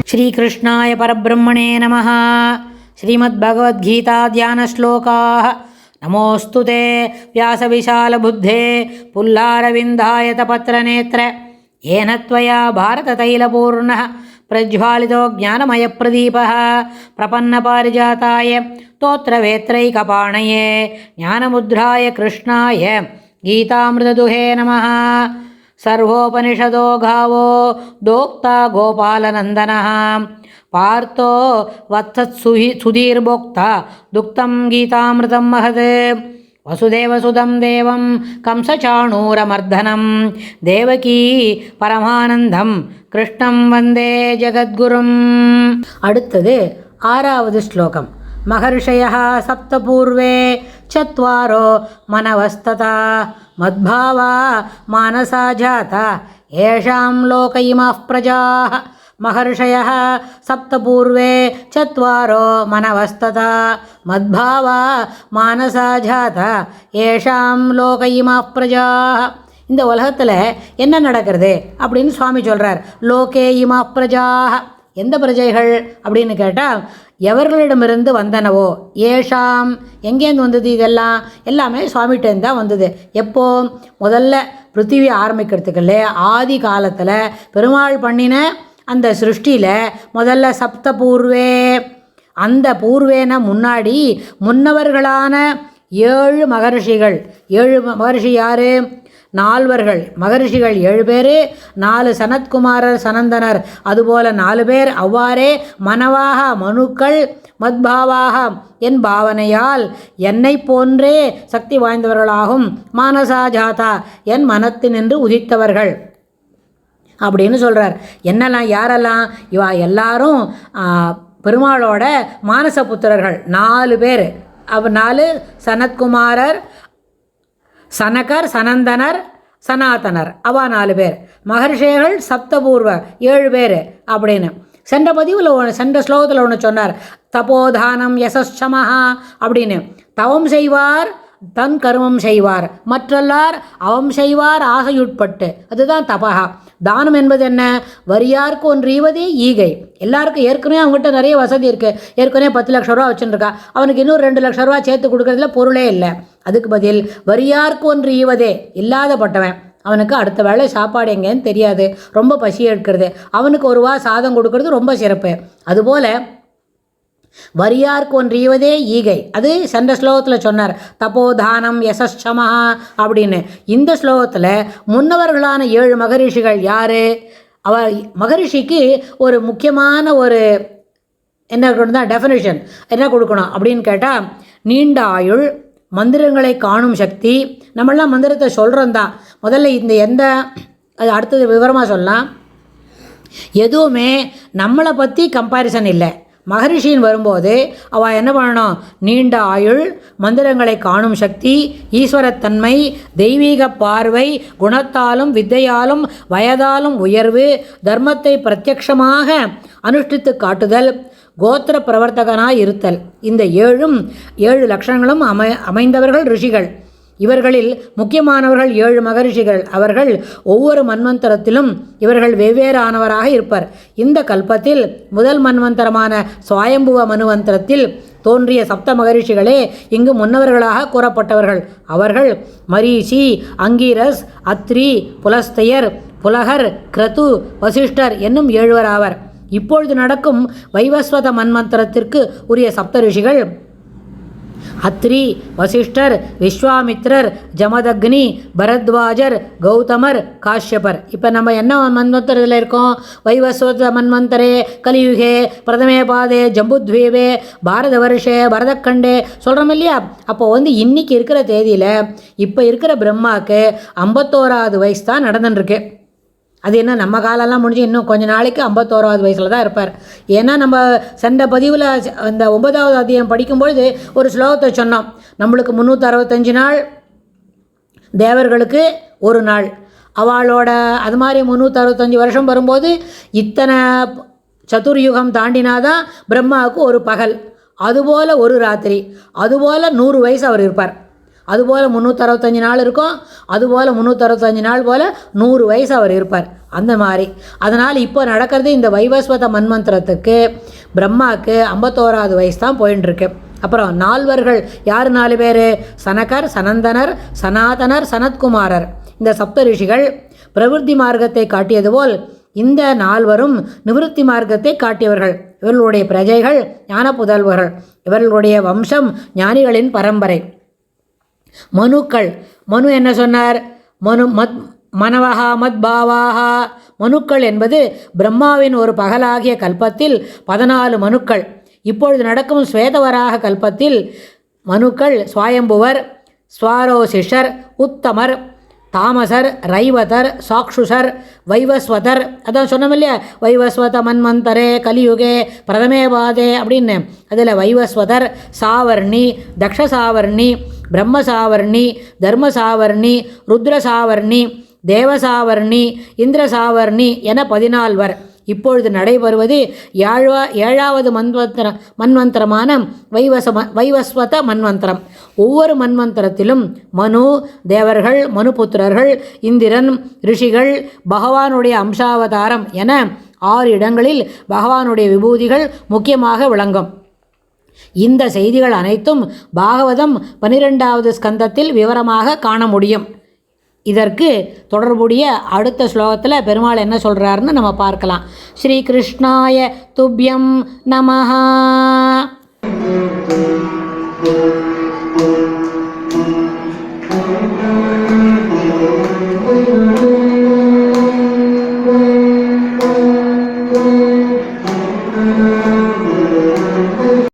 श्रीकृष्णाय परब्रह्मणे नमः। श्रीमद्भगवद्गीता ध्यानश्लोकाः। नमोऽस्तु ते व्यासविशालबुद्धे पुल्लारविन्दायतपत्रनेत्र येन त्वया भारततैलपूर्णः प्रज्वालितो ज्ञानमयप्रदीपः प्रपन्नपारिजाताय स्तोत्रवेत्रैकपाणये ज्ञानमुद्राय कृष्णाय गीतामृतदुहे नमः। सर्वोपनिषदो गावो दोक्ता गोपालनन्दनः पार्थो वत्सत्सुधीर्भोक्ता दुक्तं गीतामृतं महत्। वसुदेवसुदं देवं कंसचाणूरमर्दनं देवकी परमानन्दं कृष्णं वन्दे जगद्गुरुम्। அடுத்தது ஆறாவது ஸ்லோகம். महर्षयः सप्तपूर्वे चत्वारो मनवस्तथा मद्भावा मानसा जाता येषां लोक इमाः प्रजाः। महर्षयः सप्तपूर्वे चत्वारो मनवस्तथा मद्भावा मानसा जाता येषां लोक इमाः प्रजाः. இந்த உலகத்தில் என்ன நடக்கிறது அப்படின்னு சுவாமி சொல்கிறார். லோகே இமா பிரஜாக, எந்த பிரஜைகள் அப்படின்னு கேட்டால் எவர்களிடமிருந்து வந்தனவோ. ஏஷாம், எங்கேருந்து வந்தது இதெல்லாம்? எல்லாமே சுவாமிகிட்டேருந்து தான் வந்தது. எப்போ? முதல்ல பிருத்திவி ஆரம்பிக்கிறதுக்குள்ளே ஆதி காலத்தில் பெருமாள் பண்ணின அந்த சிருஷ்டியில் முதல்ல சப்த பூர்வே, அந்த பூர்வேன முன்னாடி முன்னவர்களான 7 மகர்ஷிகள். 7 மகர்ஷி யார்? 4 மகர்ஷிகள் 7 பேர், 4 சனத்குமாரர் சனந்தனர், அதுபோல் 4 பேர். அவ்வாறே மனவாக மனுக்கள், மத்பாவாக என் பாவனையால் என்னை போன்றே சக்தி வாய்ந்தவர்களாகும், மானசாஜாதா என் மனத்தினின்று உதித்தவர்கள் அப்படின்னு சொல்கிறார். என்னெல்லாம் யாரெல்லாம்? இவா எல்லாரும் பெருமாளோட மானச புத்திரர்கள் 4 பேர். 4 சனத்குமாரர், சனகர், சனந்தனர், சனாதனர், அவா 4 பேர். மகர்ஷிகள் சப்தபூர்வ 7 பேர் அப்படின்னு சென்ற பதிவில் சென்ற ஸ்லோகத்தில் ஒன்று சொன்னார். தபோதானம் யசமஹா அப்படின்னு. தவம் செய்வார், தன் கர்மம் செய்வார், மற்றெல்லார் அவம் செய்வார் ஆசையுட்பட்டு, அதுதான் தபஹா. தானம் என்பது என்ன? வரியாருக்கு ஒன்றீவதே ஈகை. எல்லாருக்கும் ஏற்கனவே அவங்ககிட்ட நிறைய வசதி இருக்குது. ஏற்கனவே 10 லட்ச ரூபா வச்சுருக்கா, அவனுக்கு இன்னும் 2 லட்ச ரூபா சேர்த்து கொடுக்கறதுல பொருளே இல்லை. அதுக்கு பதில் வரியாருக்கு ஒன்று ஈவதே, இல்லாதப்பட்டவன், அவனுக்கு அடுத்த வேளை சாப்பாடு எங்கேன்னு தெரியாது, ரொம்ப பசி எடுக்கிறது, அவனுக்கு 1 ரூபா சாதம் கொடுக்கறது ரொம்ப சிறப்பு. அதுபோல் வரியார்க்கு ஒன்று ஈவதே ஈகை, அது சென்ற ஸ்லோகத்தில் சொன்னார். தபோதானம் யசமஹா அப்படின்னு. இந்த ஸ்லோகத்தில் முன்னவர்களான 7 மகரிஷிகள் யார்? அவர் மகரிஷிக்கு ஒரு முக்கியமான ஒரு என்ன தான் டெஃபினேஷன் என்ன கொடுக்கணும் அப்படின்னு கேட்டால், நீண்ட ஆயுள், மந்திரங்களை காணும் சக்தி. நம்மளாம் மந்திரத்தை சொல்கிறோம் தான். முதல்ல அது அடுத்தது விவரமாக சொல்லலாம். எதுவுமே நம்மளை பற்றி கம்பேரிசன் இல்லை. மகரிஷின்னு வரும்போது அவள் என்ன பண்ணணும்? நீண்ட ஆயுள், மந்திரங்களை காணும் சக்தி, ஈஸ்வரத்தன்மை, தெய்வீக பார்வை, குணத்தாலும் வித்தையாலும் வயதாலும் உயர்வு, தர்மத்தை பிரத்யக்ஷமாக அனுஷ்டித்து காட்டுதல், கோத்திர பிரவர்த்தகனாய் இருத்தல். இந்த 7 லட்சணங்களும் அமைந்தவர்கள் ரிஷிகள். இவர்களில் முக்கியமானவர்கள் 7 மகரிஷிகள். அவர்கள் ஒவ்வொரு மன்வந்தரத்திலும் இவர்கள் வெவ்வேறானவராக இருப்பர். இந்த கல்பத்தில் முதல் மன்வந்தரமான சுவாயம்புவ மனுவந்தரத்தில் தோன்றிய சப்த மகரிஷிகளே இங்கு முன்னவர்களாக கூறப்பட்டவர்கள். அவர்கள் மரீசி, அங்கீரஸ், அத்ரி, புலஸ்தயர், புலகர், கிரது, வசிஷ்டர் என்னும் 7 ஆவர். இப்பொழுது நடக்கும் வைவஸ்வத மன்வந்தரத்திற்கு உரிய சப்த ரிஷிகள் அத்ரி, வசிஷ்டர், விஸ்வாமித்ரர், ஜமதக்னி, பரத்வாஜர், கௌதமர், காஷ்யபர். இப்போ நம்ம என்ன மன்வந்தரத்தில் இருக்கோம்? வைவஸ்வத மன்வந்தரே கலியுகே பிரதமே பாதே ஜம்புத்வீபே பாரத வருஷே பரதக்கண்டே சொல்கிறோம் இல்லையா? அப்போ இன்றைக்கி இருக்கிற தேதியில் இப்போ இருக்கிற பிரம்மாவுக்கு 51வது வயசு தான் நடந்துட்டுருக்கு. அது என்ன, நம்ம காலெல்லாம் முடிஞ்சு இன்னும் கொஞ்சம் நாளைக்கு 51வது வயசில் தான் இருப்பார். ஏன்னா நம்ம சென்ற பதிவில் இந்த 9வது அத்தியாயம் படிக்கும்பொழுது ஒரு ஸ்லோகத்தை சொன்னோம். நம்மளுக்கு 365 நாள், தேவர்களுக்கு 1 நாள். அவளோட அது மாதிரி 365 வருஷம் வரும்போது இத்தனை சதுர்யுகம் தாண்டினாதான் பிரம்மாவுக்கு ஒரு பகல், அதுபோல் ஒரு ராத்திரி, அதுபோல் 100 வயசு அவர் இருப்பார். அதுபோல் 365 நாள் இருக்கும், அதுபோல் 365 நாள் போல் 100 வயசு அவர் இருப்பார். அந்த மாதிரி அதனால் இப்போ நடக்கிறது இந்த வைவஸ்வத மன்வந்திரத்துக்கு பிரம்மாவுக்கு 51வது வயசு தான் போயின்ட்டுருக்கு. அப்புறம் 4வர்கள் யார் 4 பேர்? சனகர், சனந்தனர், சனாதனர், சனத்குமாரர். இந்த சப்த ரிஷிகள் பிரவிற்த்தி மார்க்கத்தை காட்டியது போல் இந்த 4வரும் நிவிருத்தி மார்க்கத்தை காட்டியவர்கள். இவர்களுடைய பிரஜைகள் ஞான புதல்வர்கள். இவர்களுடைய வம்சம் ஞானிகளின் பரம்பரை. மனுக்கள், மனு என்ன சொன்னார்? மனவஹா மத்பாவாஹா. மனுக்கள் என்பது பிரம்மாவின் ஒரு பகலாகிய கல்பத்தில் 14 மனுக்கள். இப்பொழுது நடக்கும் ஸ்வேதவராக கல்பத்தில் மனுக்கள் ஸ்வயம்புவர், ஸ்வாரோசிஷர், உத்தமர், தாமசர், ரைவதர், சாக்ஷுஷர், வைவஸ்வதர். அதான் சொன்னோம் இல்லையா, வைவஸ்வத மன்வந்தரே கலியுகே பிரதமே பாதே அப்படின்னு. அதில் வைவஸ்வதர், சாவர்ணி, தக்ஷசாவர்ணி, பிரம்மசாவர்ணி, தர்மசாவர்ணி, ருத்ரசாவர்ணி, தேவசாவர்ணி, இந்திரசாவர்ணி என 14வர். இப்பொழுது நடைபெறுவது 7வது மன்வந்திரமான வைவஸ்வத மன்வந்திரம். ஒவ்வொரு மன்வந்திரத்திலும் மனு, தேவர்கள், மனுபுத்திரர்கள், இந்திரன், ரிஷிகள், பகவானுடைய அம்சாவதாரம் என 6 இடங்களில் பகவானுடைய விபூதிகள் முக்கியமாக விளங்கும். இந்த செய்திகள் அனைத்தும் பாகவதம் 12வது ஸ்கந்தத்தில் விவரமாக காண முடியும். இதற்கு தொடர்புடைய அடுத்த ஸ்லோகத்தில் பெருமாள் என்ன சொல்கிறாருன்னு நம்ம பார்க்கலாம். ஸ்ரீ கிருஷ்ணாய துப்யம் நமஹா.